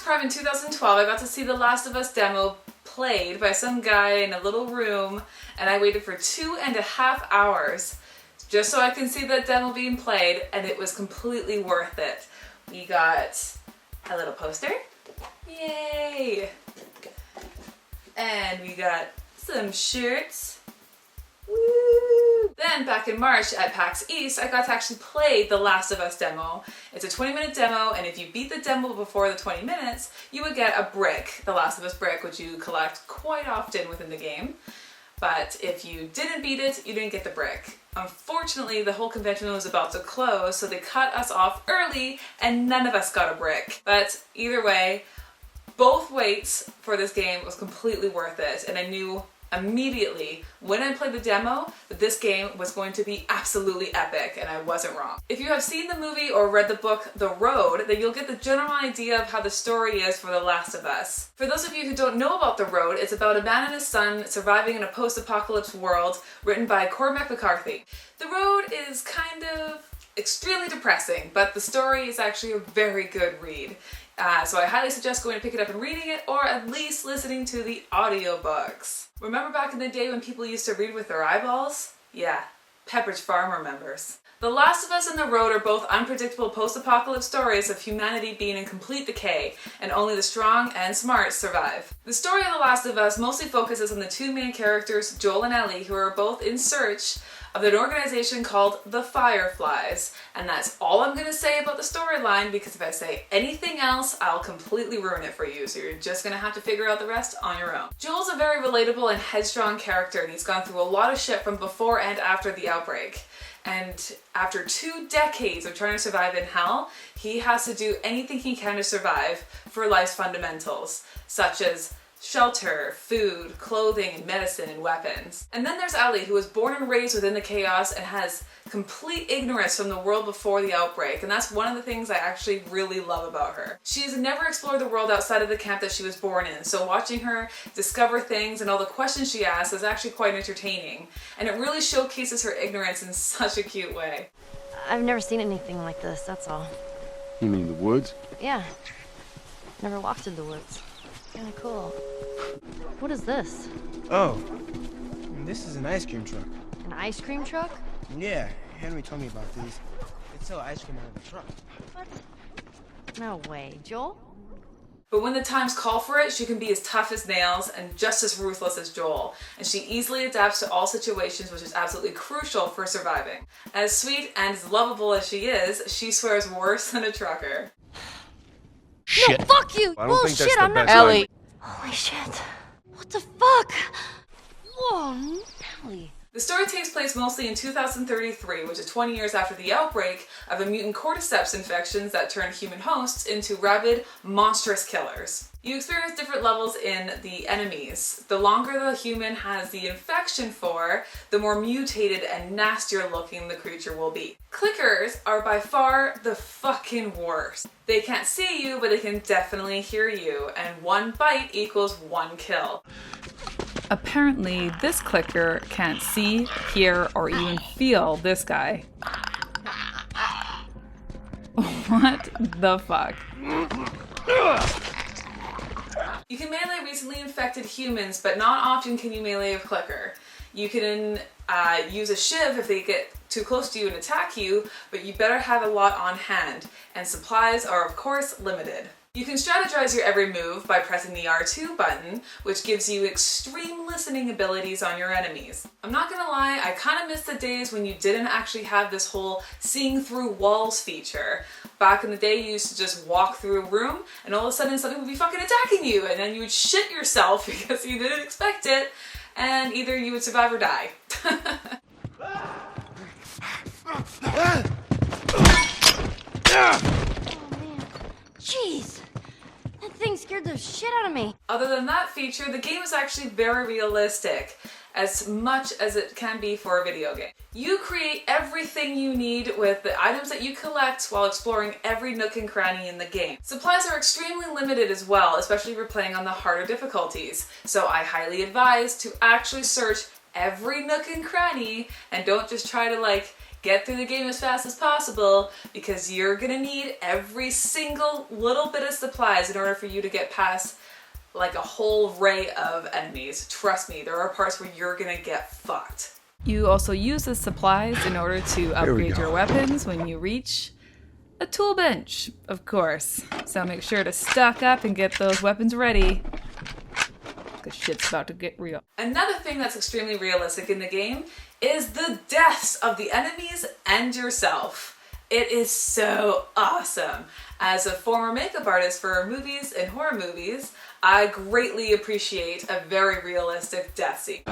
Prime in 2012, I got to see the Last of Us demo played by some guy in a little room, and I waited for 2.5 hours just so I can see that demo being played, and it was completely worth it. We got a little poster. Yay! And we got some shirts. Woo! Then back in March at PAX East, I got to actually play the Last of Us demo. It's a 20-minute demo, and if you beat the demo before the 20 minutes, you would get a brick, the Last of Us brick, which you collect quite often within the game. But if you didn't beat it, you didn't get the brick. Unfortunately, the whole convention was about to close, so they cut us off early, and none of us got a brick. But either way, both waits for this game was completely worth it, and I knew immediately when I played the demo that this game was going to be absolutely epic, and I wasn't wrong. If you have seen the movie or read the book The Road, then you'll get the general idea of how the story is for The Last of Us. For those of you who don't know about The Road, it's about a man and his son surviving in a post-apocalypse world, written by Cormac McCarthy. The Road is kind of extremely depressing, but the story is actually a very good read. So I highly suggest going to pick it up and reading it, or at least listening to the audiobooks. Remember back in the day when people used to read with their eyeballs? Yeah, Pepperidge Farm remembers. The Last of Us and The Road are both unpredictable post-apocalypse stories of humanity being in complete decay, and only the strong and smart survive. The story of The Last of Us mostly focuses on the two main characters, Joel and Ellie, who are both in search of an organization called the Fireflies. And that's all I'm going to say about the storyline, because if I say anything else, I'll completely ruin it for you, so you're just going to have to figure out the rest on your own. Joel's a very relatable and headstrong character, and he's gone through a lot of shit from before and after the outbreak. And after 2 decades of trying to survive in hell, he has to do anything he can to survive for life's fundamentals, such as shelter, food, clothing, and medicine, and weapons. And then there's Ellie, who was born and raised within the chaos and has complete ignorance from the world before the outbreak, and that's one of the things I actually really love about her. She has never explored the world outside of the camp that she was born in, so watching her discover things and all the questions she asks is actually quite entertaining, and it really showcases her ignorance in such a cute way. I've never seen anything like this, that's all. You mean the woods? Yeah. Never walked in the woods. Kinda cool. What is this? Oh, this is an ice cream truck. An ice cream truck? Yeah, Henry told me about these. They sell ice cream out of the truck. What? No way. Joel? But when the times call for it, she can be as tough as nails and just as ruthless as Joel, and she easily adapts to all situations, which is absolutely crucial for surviving. As sweet and as lovable as she is, she swears worse than a trucker. Shit. No, fuck you! I don't think that's Bullshit, the I'm not- best Ellie! Holy shit. What the fuck? Whoa, Ellie. The story takes place mostly in 2033, which is 20 years after the outbreak of a mutant Cordyceps infections that turned human hosts into rabid, monstrous killers. You experience different levels in the enemies. The longer the human has the infection for, the more mutated and nastier looking the creature will be. Clickers are by far the fucking worst. They can't see you, but they can definitely hear you, and 1 bite equals 1 kill. Apparently, this clicker can't see, hear, or even feel this guy. What the fuck? You can melee recently infected humans, but not often can you melee a clicker. You can use a shiv if they get too close to you and attack you, but you better have a lot on hand, and supplies are of course limited. You can strategize your every move by pressing the R2 button, which gives you extreme listening abilities on your enemies. I'm not gonna lie, I kinda miss the days when you didn't actually have this whole seeing through walls feature. Back in the day, you used to just walk through a room and all of a sudden something would be fucking attacking you, and then you would shit yourself because you didn't expect it, and either you would survive or die. Jeez. That thing scared the shit out of me. Other than that feature, the game is actually very realistic, as much as it can be for a video game. You create everything you need with the items that you collect while exploring every nook and cranny in the game. Supplies are extremely limited as well, especially if you're playing on the harder difficulties. So I highly advise to actually search every nook and cranny and don't just try to Get through the game as fast as possible because you're gonna need every single little bit of supplies in order for you to get past like a whole array of enemies. Trust me, there are parts where you're gonna get fucked. You also use the supplies in order to upgrade your weapons when you reach a tool bench, of course. So make sure to stock up and get those weapons ready, because shit's about to get real. Another thing that's extremely realistic in the game is the deaths of the enemies and yourself. It is so awesome. As a former makeup artist for movies and horror movies, I greatly appreciate a very realistic death scene.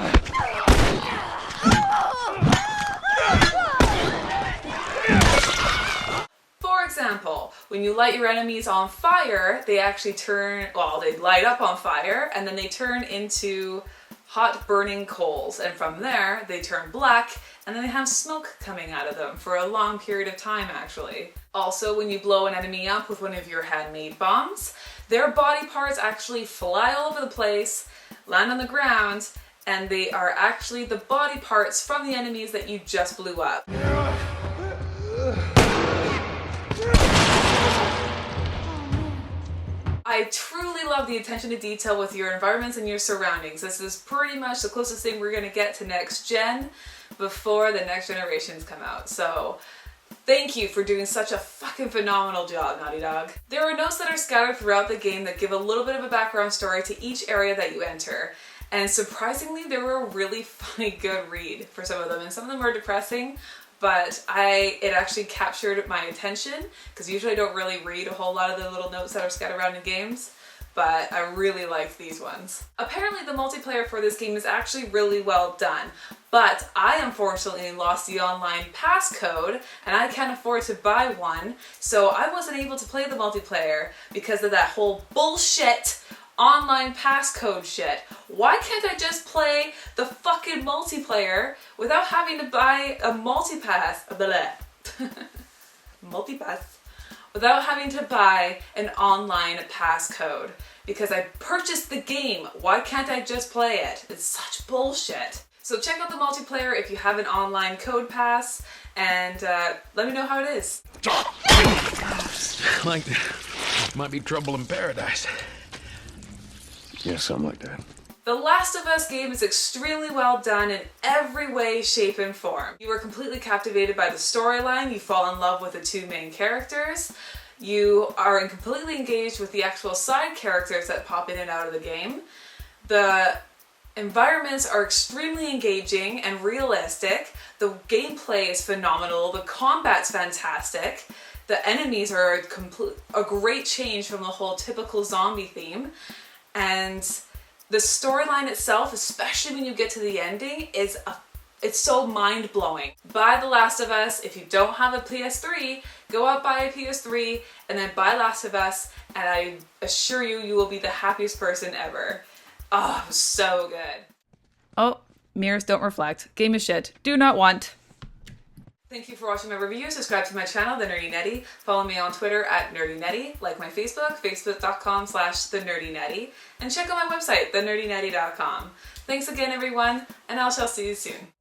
For example, when you light your enemies on fire, they actually they light up on fire and then they turn into hot burning coals, and from there they turn black and then they have smoke coming out of them for a long period of time actually. Also, when you blow an enemy up with one of your handmade bombs, their body parts actually fly all over the place, land on the ground, and they are actually the body parts from the enemies that you just blew up. I truly love the attention to detail with your environments and your surroundings. This is pretty much the closest thing we're going to get to next gen before the next generations come out. So thank you for doing such a fucking phenomenal job, Naughty Dog. There are notes that are scattered throughout the game that give a little bit of a background story to each area that you enter. And surprisingly, they were a really funny, good read for some of them. And some of them were depressing, but it actually captured my attention because usually I don't really read a whole lot of the little notes that are scattered around in games, but I really liked these ones. Apparently the multiplayer for this game is actually really well done, but I unfortunately lost the online passcode and I can't afford to buy one, so I wasn't able to play the multiplayer because of that whole bullshit online passcode shit. Why can't I just play the fucking multiplayer without having to buy a multipass? Without having to buy an online passcode? Because I purchased the game. Why can't I just play it? It's such bullshit. So check out the multiplayer if you have an online code pass and let me know how it is. Like might be trouble in paradise. Yeah, something like that. The Last of Us game is extremely well done in every way, shape, and form. You are completely captivated by the storyline, you fall in love with the two main characters, you are completely engaged with the actual side characters that pop in and out of the game. The environments are extremely engaging and realistic, the gameplay is phenomenal, the combat's fantastic, the enemies are a great change from the whole typical zombie theme. And the storyline itself, especially when you get to the ending, it's so mind-blowing. Buy The Last of Us. If you don't have a PS3, go out, buy a PS3, and then buy Last of Us, and I assure you, you will be the happiest person ever. Oh, it was so good. Oh, mirrors don't reflect. Game is shit. Do not want. Thank you for watching my review. Subscribe to my channel, The NerdyNetty. Follow me on Twitter at NerdyNetty. Like my Facebook, facebook.com/TheNerdyNetty. And check out my website, thenerdynetty.com. Thanks again, everyone, and I shall see you soon.